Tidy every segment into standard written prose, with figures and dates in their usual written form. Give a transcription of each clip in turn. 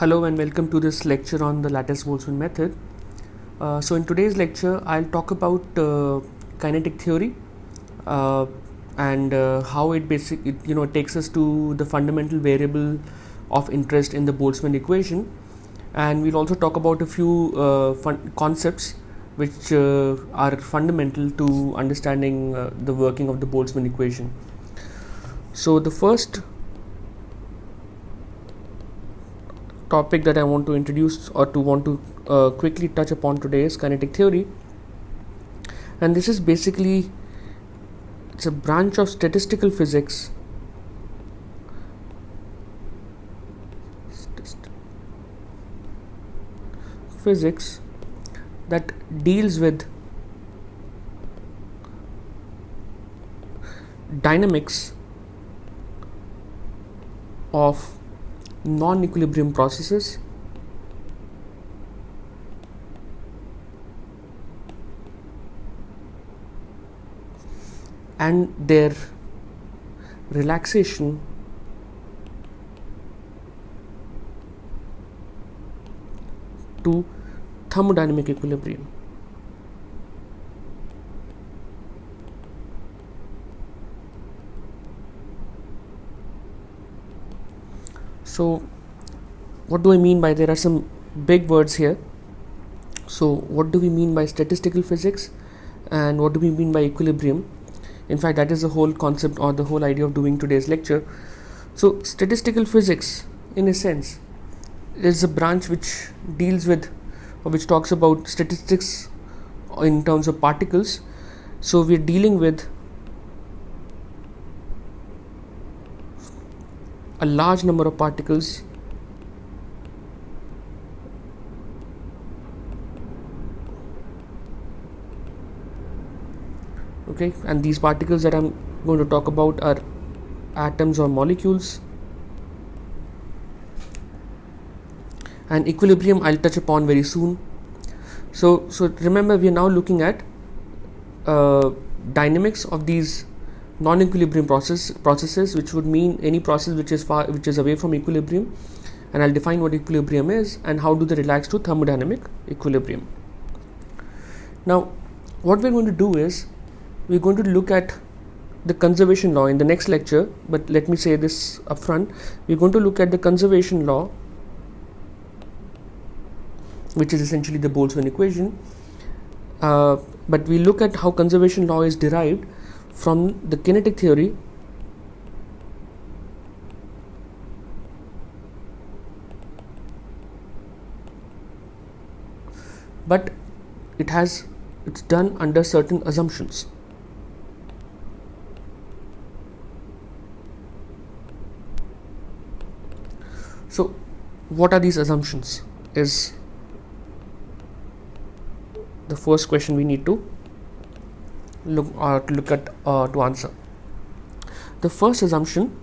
Hello and welcome to this lecture on the lattice Boltzmann method. So in today's lecture, I'll talk about kinetic theory and how it takes us to the fundamental variable of interest in the Boltzmann equation, and we'll also talk about a few concepts which are fundamental to understanding the working of the Boltzmann equation. So the first topic that I want to introduce or quickly touch upon today is kinetic theory, and this is basically it's a branch of statistical physics that deals with dynamics of non-equilibrium processes and their relaxation to thermodynamic equilibrium. So what do I mean by, there are some big words here. So what do we mean by statistical physics and what do we mean by equilibrium? In fact, that is the whole concept or the whole idea of doing today's lecture. So statistical physics, in a sense, is a branch which deals with or which talks about statistics in terms of particles. So we're dealing with a large number of particles and these particles that I'm going to talk about are atoms or molecules, and equilibrium I'll touch upon very soon. So remember, we are now looking at dynamics of these non-equilibrium processes, which would mean any process which is away from equilibrium, and I'll define what equilibrium is and how do they relax to thermodynamic equilibrium. Now what we're going to do is we're going to look at the conservation law in the next lecture, but let me say this up front. We're going to look at the conservation law, which is essentially the Boltzmann equation, but we look at how conservation law is derived from the kinetic theory but it's done under certain assumptions. So what are these assumptions is the first question we need to look at to answer. The first assumption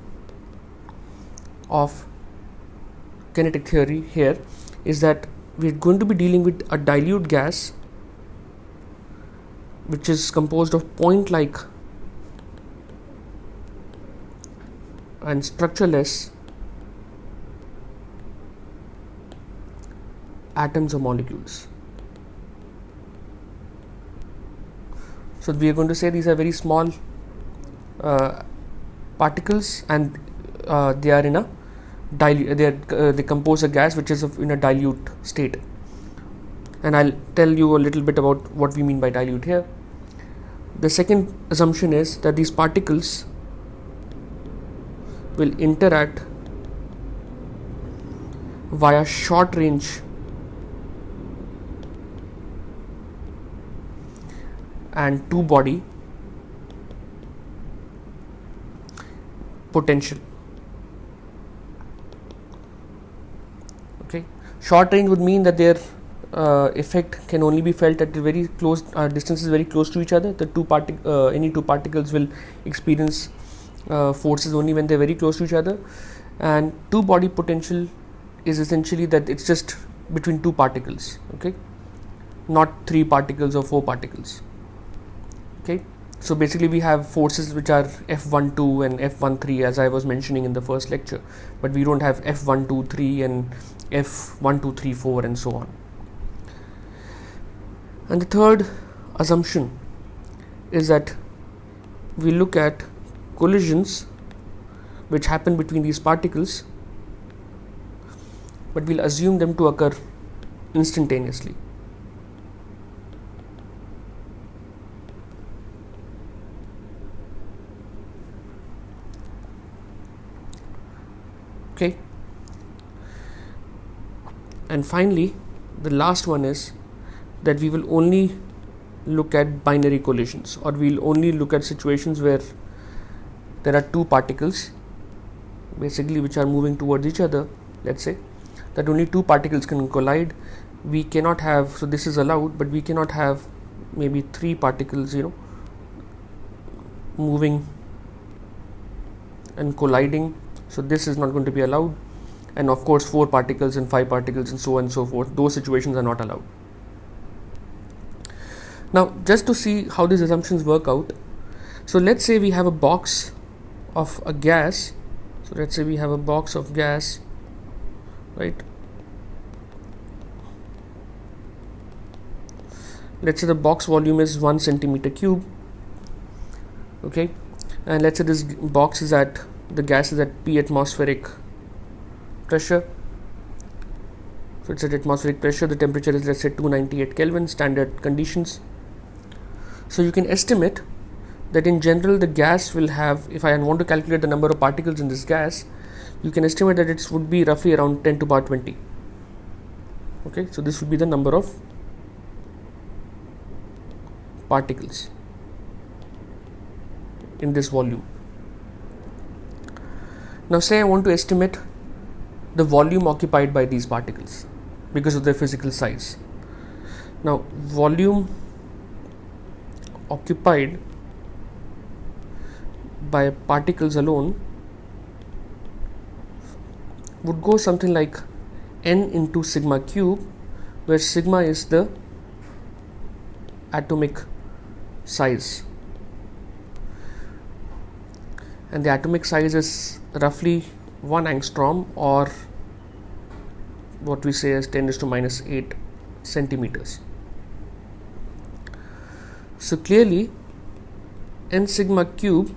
of kinetic theory here is that we're going to be dealing with a dilute gas which is composed of point-like and structureless atoms or molecules. So we are going to say these are very small particles, and they are in a they compose a gas which is in a dilute state, and I'll tell you a little bit about what we mean by dilute here. The second assumption is that these particles will interact via short range and two body potential. Short range would mean that their effect can only be felt at very close distances, very close to each other. The any two particles will experience forces only when they're very close to each other, and two body potential is essentially that it's just between two particles, not three particles or four particles. So basically we have forces which are F12 and F13, as I was mentioning in the first lecture, but we don't have F123 and F1, 2, 3, 4 and so on. And the third assumption is that we look at collisions which happen between these particles, but we'll assume them to occur instantaneously. Okay. And finally, the last one is that we will only look at binary collisions, or we'll only look at situations where there are two particles basically which are moving towards each other. Let's say that only two particles can collide. We cannot have, so this is allowed, but we cannot have maybe three particles, moving and colliding. So this is not going to be allowed. And of course 4 particles and 5 particles and so on and so forth, those situations are not allowed. Now just to see how these assumptions work out, so let's say we have a box of a gas. So let's say we have a box of gas, right? Let's say the box volume is 1 centimeter cube. Okay, and let's say this box is at, the gas is at P atmospheric pressure. So it's at atmospheric pressure, the temperature is, let's say, 298 Kelvin, standard conditions. So you can estimate that in general the gas will have, if I want to calculate the number of particles in this gas, you can estimate that it would be roughly around 10 to the power 20. Okay, so this would be the number of particles in this volume. Now say I want to estimate the volume occupied by these particles because of their physical size. Now volume occupied by particles alone would go something like n into sigma cube, where sigma is the atomic size, and the atomic size is roughly 1 angstrom, or what we say as 10 raised to minus 8 centimeters. So clearly n sigma cube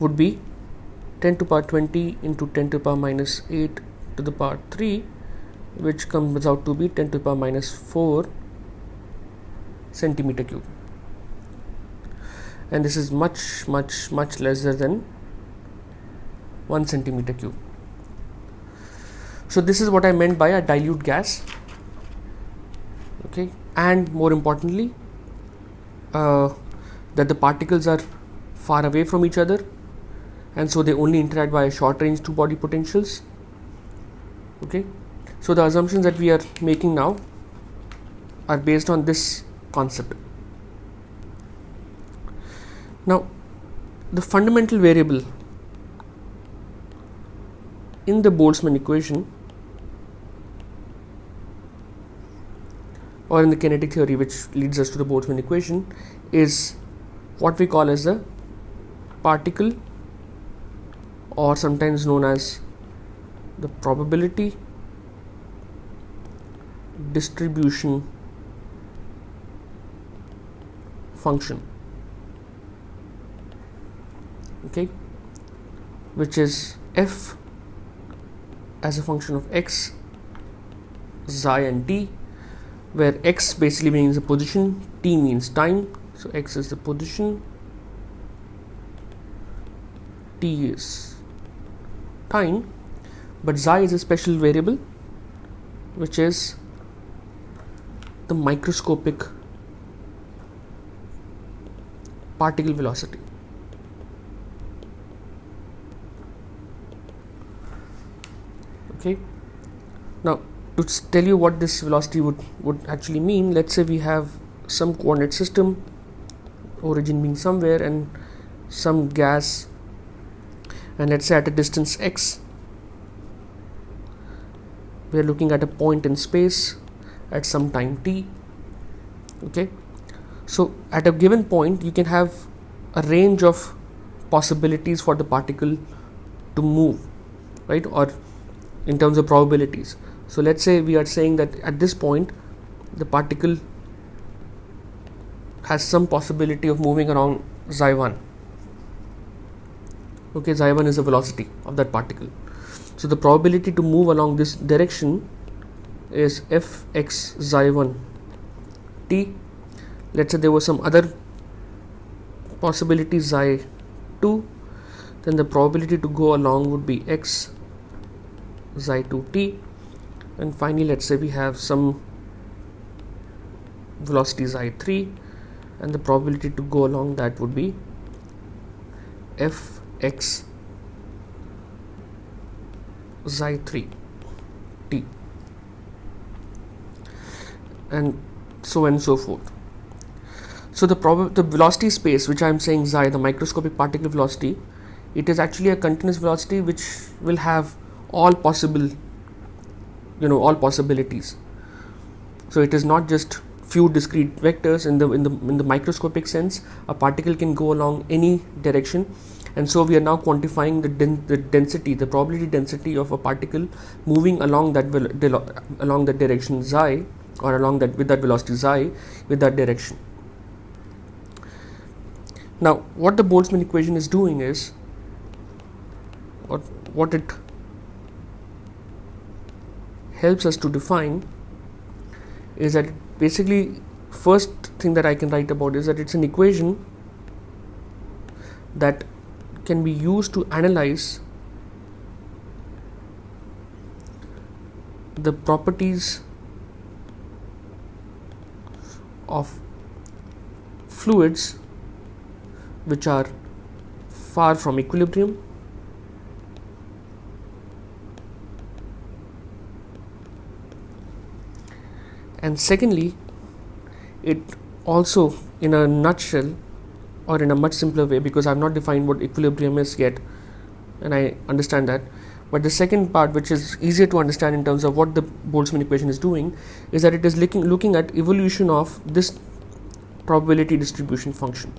would be 10 to the power 20 into 10 to the power minus 8 to the power 3, which comes out to be 10 to the power minus 4 centimeter cube. And this is much lesser than 1 centimeter cube. So this is what I meant by a dilute gas. Okay, and more importantly, that the particles are far away from each other, and so they only interact via short range two body potentials. Okay, so the assumptions that we are making now are based on this concept. Now the fundamental variable in the Boltzmann equation, or in the kinetic theory which leads us to the Boltzmann equation, is what we call as the particle, or sometimes known as the probability distribution function. Okay, which is f as a function of x, xi and t, where x basically means the position, t means time. So x is the position, t is time, but xi is a special variable which is the microscopic particle velocity. Okay, now to tell you what this velocity would actually mean, let's say we have some coordinate system, origin being somewhere, and some gas, and let's say at a distance x, we are looking at a point in space at some time t. Okay, so at a given point you can have a range of possibilities for the particle to move, right, or in terms of probabilities. So let's say we are saying that at this point the particle has some possibility of moving around xi1. Okay, xi1 is the velocity of that particle. So the probability to move along this direction is fx xi1 t. Let's say there was some other possibility xi2, then the probability to go along would be x xi2t, and finally let's say we have some velocity xi3, and the probability to go along that would be fx xi3 t, and so on and so forth. So the velocity space, which I am saying xi, the microscopic particle velocity, it is actually a continuous velocity which will have all possible, all possibilities. So it is not just few discrete vectors. In the microscopic sense, a particle can go along any direction, and so we are now quantifying the density, the probability density of a particle moving along that direction xi, or along that with that velocity xi with that direction. Now what the Boltzmann equation is doing is, what it helps us to define is that basically, first thing that I can write about is that it's an equation that can be used to analyze the properties of fluids which are far from equilibrium, and secondly, it also, in a nutshell, or in a much simpler way, because I have not defined what equilibrium is yet, and I understand that, but the second part, which is easier to understand in terms of what the Boltzmann equation is doing, is that it is looking at evolution of this probability distribution function.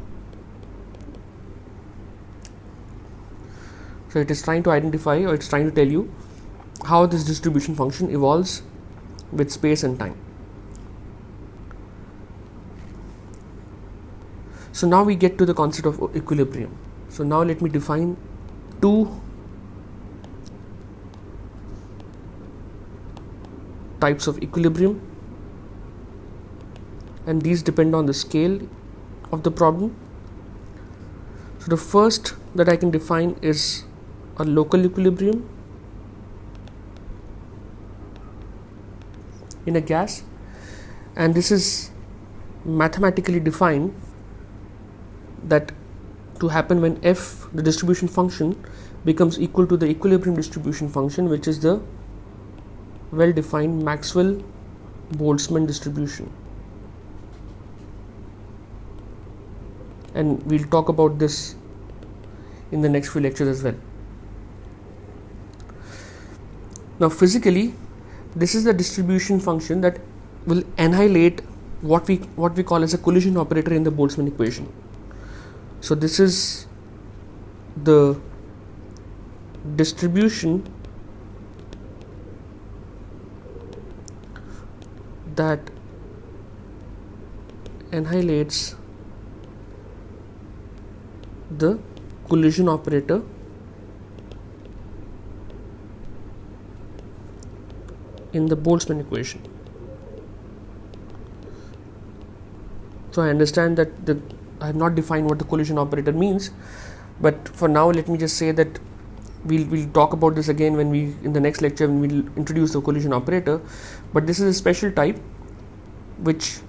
So it is trying to identify, or it's trying to tell you how this distribution function evolves with space and time. So now we get to the concept of equilibrium. So now let me define two types of equilibrium, and these depend on the scale of the problem. So the first that I can define is a local equilibrium in a gas, and this is mathematically defined that to happen when f, the distribution function, becomes equal to the equilibrium distribution function, which is the well-defined Maxwell-Boltzmann distribution. And we'll talk about this in the next few lectures as well. Now physically, this is the distribution function that will annihilate what we call as a collision operator in the Boltzmann equation. So this is the distribution that annihilates the collision operator in the Boltzmann equation. So I understand that I have not defined what the collision operator means, but for now let me just say that we'll talk about this again when in the next lecture, when we'll introduce the collision operator. But this is a special type which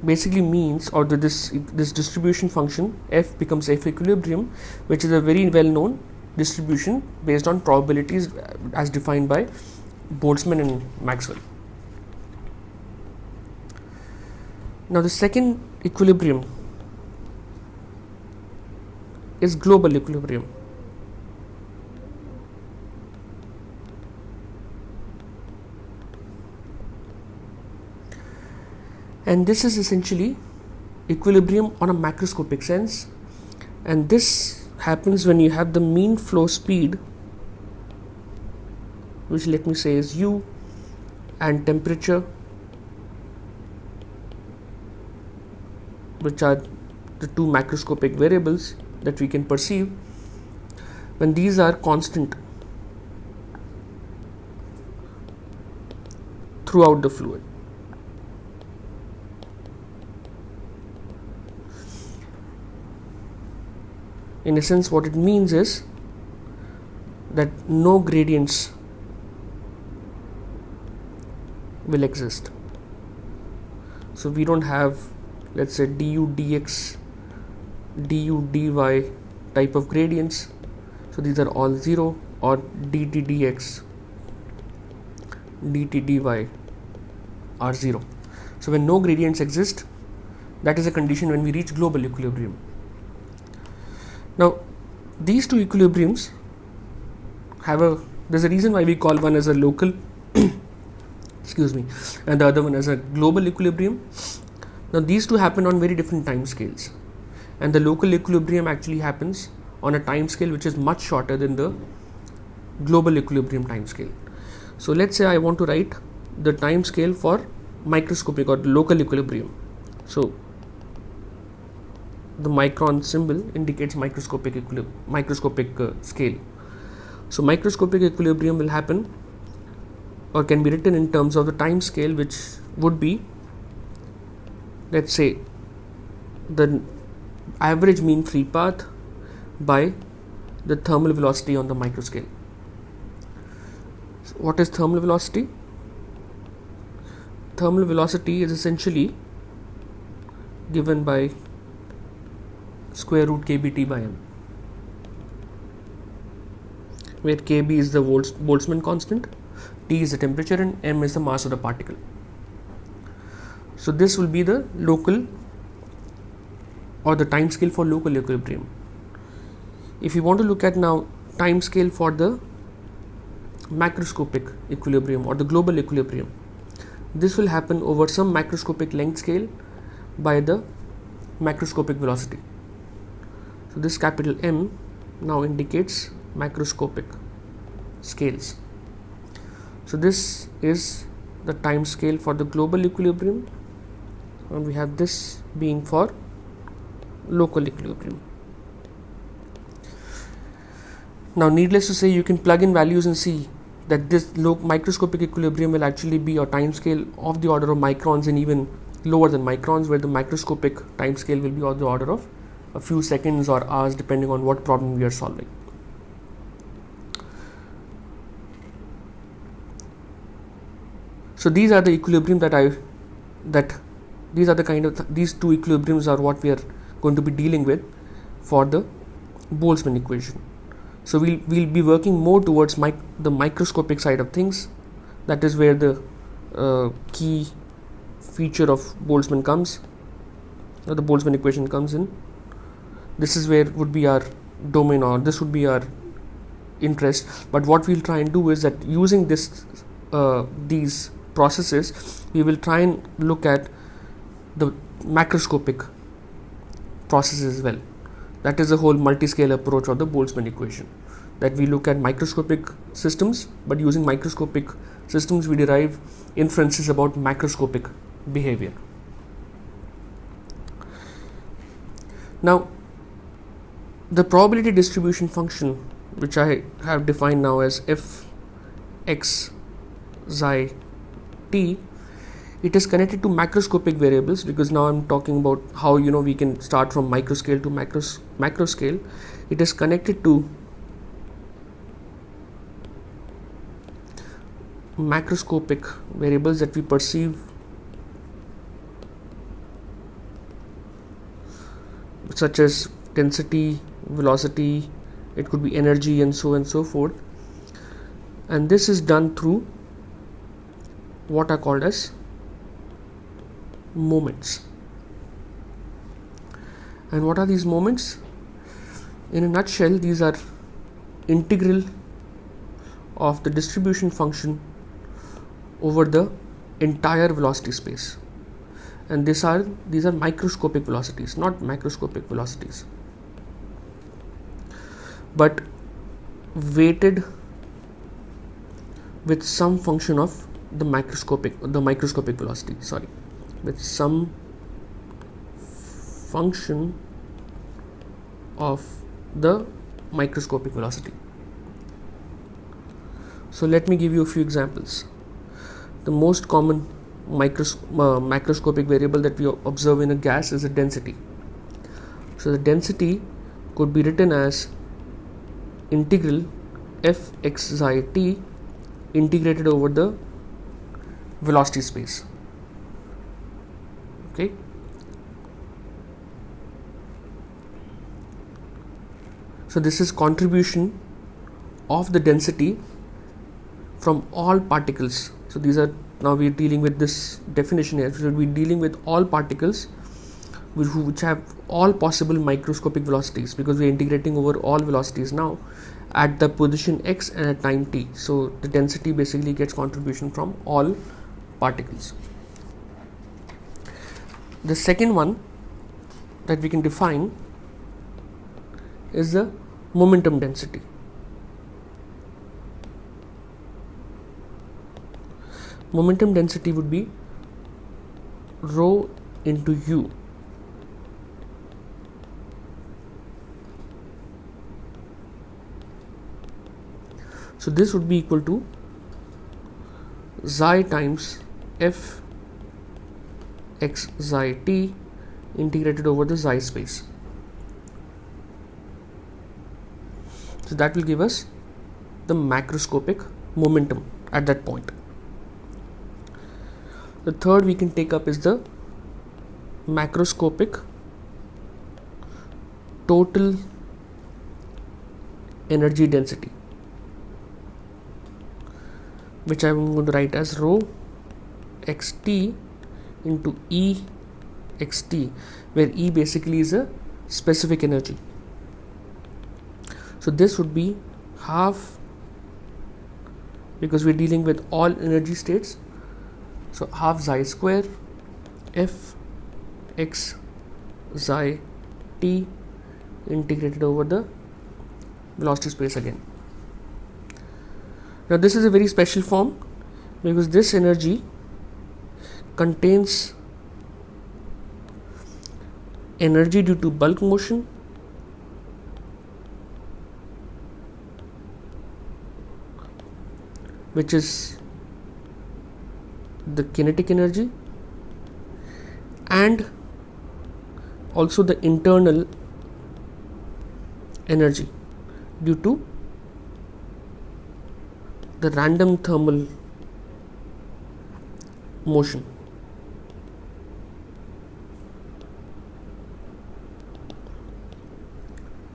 basically means, or this distribution function f becomes f equilibrium, which is a very well known distribution based on probabilities as defined by Boltzmann and Maxwell. Now the second equilibrium is global equilibrium. And this is essentially equilibrium on a macroscopic sense, and this happens when you have the mean flow speed, which let me say is u, and temperature, which are the two macroscopic variables that we can perceive, when these are constant throughout the fluid. In essence, what it means is that no gradients will exist. So we don't have, let's say, du dx, du dy type of gradients. So these are all 0, or dt dx, dt dy are 0. So when no gradients exist, that is a condition when we reach global equilibrium. Now, these two equilibriums there's a reason why we call one as a local excuse me, and the other one as a global equilibrium. Now, these two happen on very different time scales, and the local equilibrium actually happens on a time scale which is much shorter than the global equilibrium time scale. So let's say I want to write the time scale for microscopic or local equilibrium. So the micron symbol indicates microscopic scale. So microscopic equilibrium will happen, or can be written in terms of the time scale, which would be, let's say, the average mean free path by the thermal velocity on the microscale. So what is thermal velocity? Thermal velocity is essentially given by square root kBT by m, where kb is the Boltzmann constant, T is the temperature, and m is the mass of the particle. So this will be the local, or the time scale for local equilibrium. If you want to look at now time scale for the macroscopic equilibrium or the global equilibrium, this will happen over some macroscopic length scale by the macroscopic velocity. So this capital M now indicates macroscopic scales. So this is the time scale for the global equilibrium, and we have this being for local equilibrium. Now, needless to say, you can plug in values and see that this microscopic equilibrium will actually be a time scale of the order of microns, and even lower than microns, where the microscopic time scale will be of the order of a few seconds or hours, depending on what problem we are solving. So these are the equilibrium these two equilibriums are what we are going to be dealing with for the Boltzmann equation. So we'll be working more towards the microscopic side of things. That is where the key feature of Boltzmann comes, or the Boltzmann equation comes in. This is where would be our domain, or this would be our interest. But what we'll try and do is that using these processes, we will try and look at the macroscopic processes as well. That is the whole multi-scale approach of the Boltzmann equation, that we look at microscopic systems, but using microscopic systems we derive inferences about macroscopic behavior. Now, the probability distribution function, which I have defined now as f x xi t, it is connected to macroscopic variables, because now I'm talking about how we can start from microscale to macroscale. It is connected to macroscopic variables that we perceive, such as density, velocity, it could be energy, and so on and so forth. And this is done through what are called as moments. And what are these moments? In a nutshell, these are integral of the distribution function over the entire velocity space, and these are microscopic velocities, not macroscopic velocities, but weighted with some function of the microscopic velocity, with some function of the microscopic velocity. So let me give you a few examples. The most common macroscopic variable that we observe in a gas is the density. So the density could be written as integral f x xi t integrated over the velocity space. Okay. So this is contribution of the density from all particles. So these are, now we are dealing with this definition here. So we are dealing with all particles which have all possible microscopic velocities, because we are integrating over all velocities now at the position x and at time t. So the density basically gets contribution from all particles. The second one that we can define is the momentum density. Momentum density would be rho into u. So this would be equal to xi times f x xi t integrated over the xi space. So that will give us the macroscopic momentum at that point. The third we can take up is the macroscopic total energy density, which I am going to write as rho xt into E xt, where E basically is a specific energy. So this would be half, because we are dealing with all energy states, so half xi square f x xi t integrated over the velocity space again. Now this is a very special form, because this energy contains energy due to bulk motion, which is the kinetic energy, and also the internal energy due to the random thermal motion.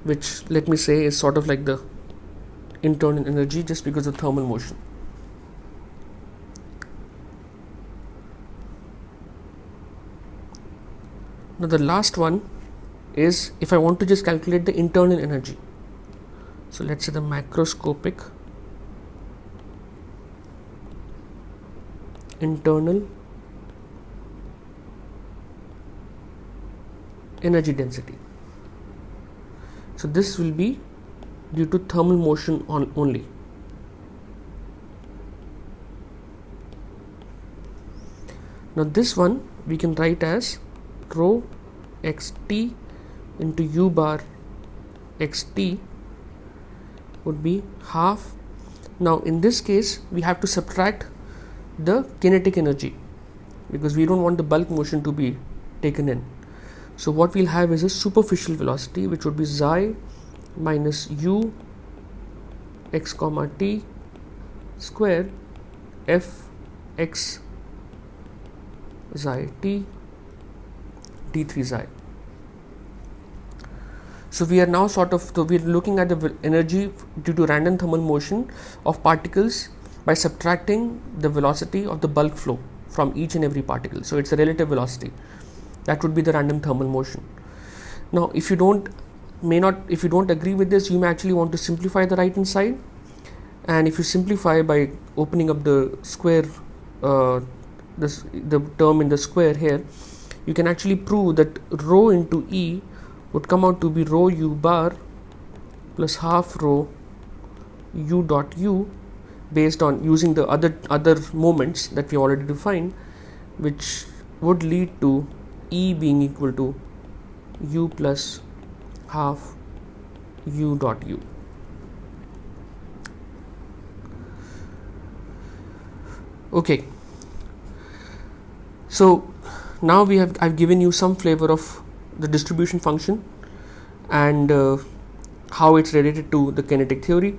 Which, let me say, is sort of like the internal energy just because of thermal motion. Now the last one is if I want to just calculate the internal energy. So let's say the macroscopic internal energy density. So this will be due to thermal motion only. Now this one we can write as rho xt into u bar xt would be half. Now in this case we have to subtract the kinetic energy, because we don't want the bulk motion to be taken in. So what we'll have is a superficial velocity, which would be xi minus u x comma t square f x xi t d3 xi. So we are now we are looking at the energy due to random thermal motion of particles by subtracting the velocity of the bulk flow from each and every particle. So it's a relative velocity. That would be the random thermal motion. Now if you don't agree with this, you may actually want to simplify the right hand side, and if you simplify by opening up the square, the term in the square here, you can actually prove that rho into E would come out to be rho u bar plus half rho u dot u, based on using the other moments that we already defined, which would lead to E being equal to u plus half u dot u. Okay, so now I've given you some flavor of the distribution function and how it's related to the kinetic theory.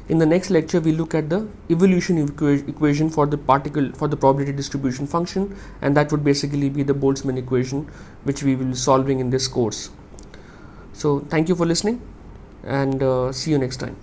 In the next lecture, we look at the evolution equation for the probability distribution function, and that would basically be the Boltzmann equation, which we will be solving in this course. So thank you for listening, and see you next time.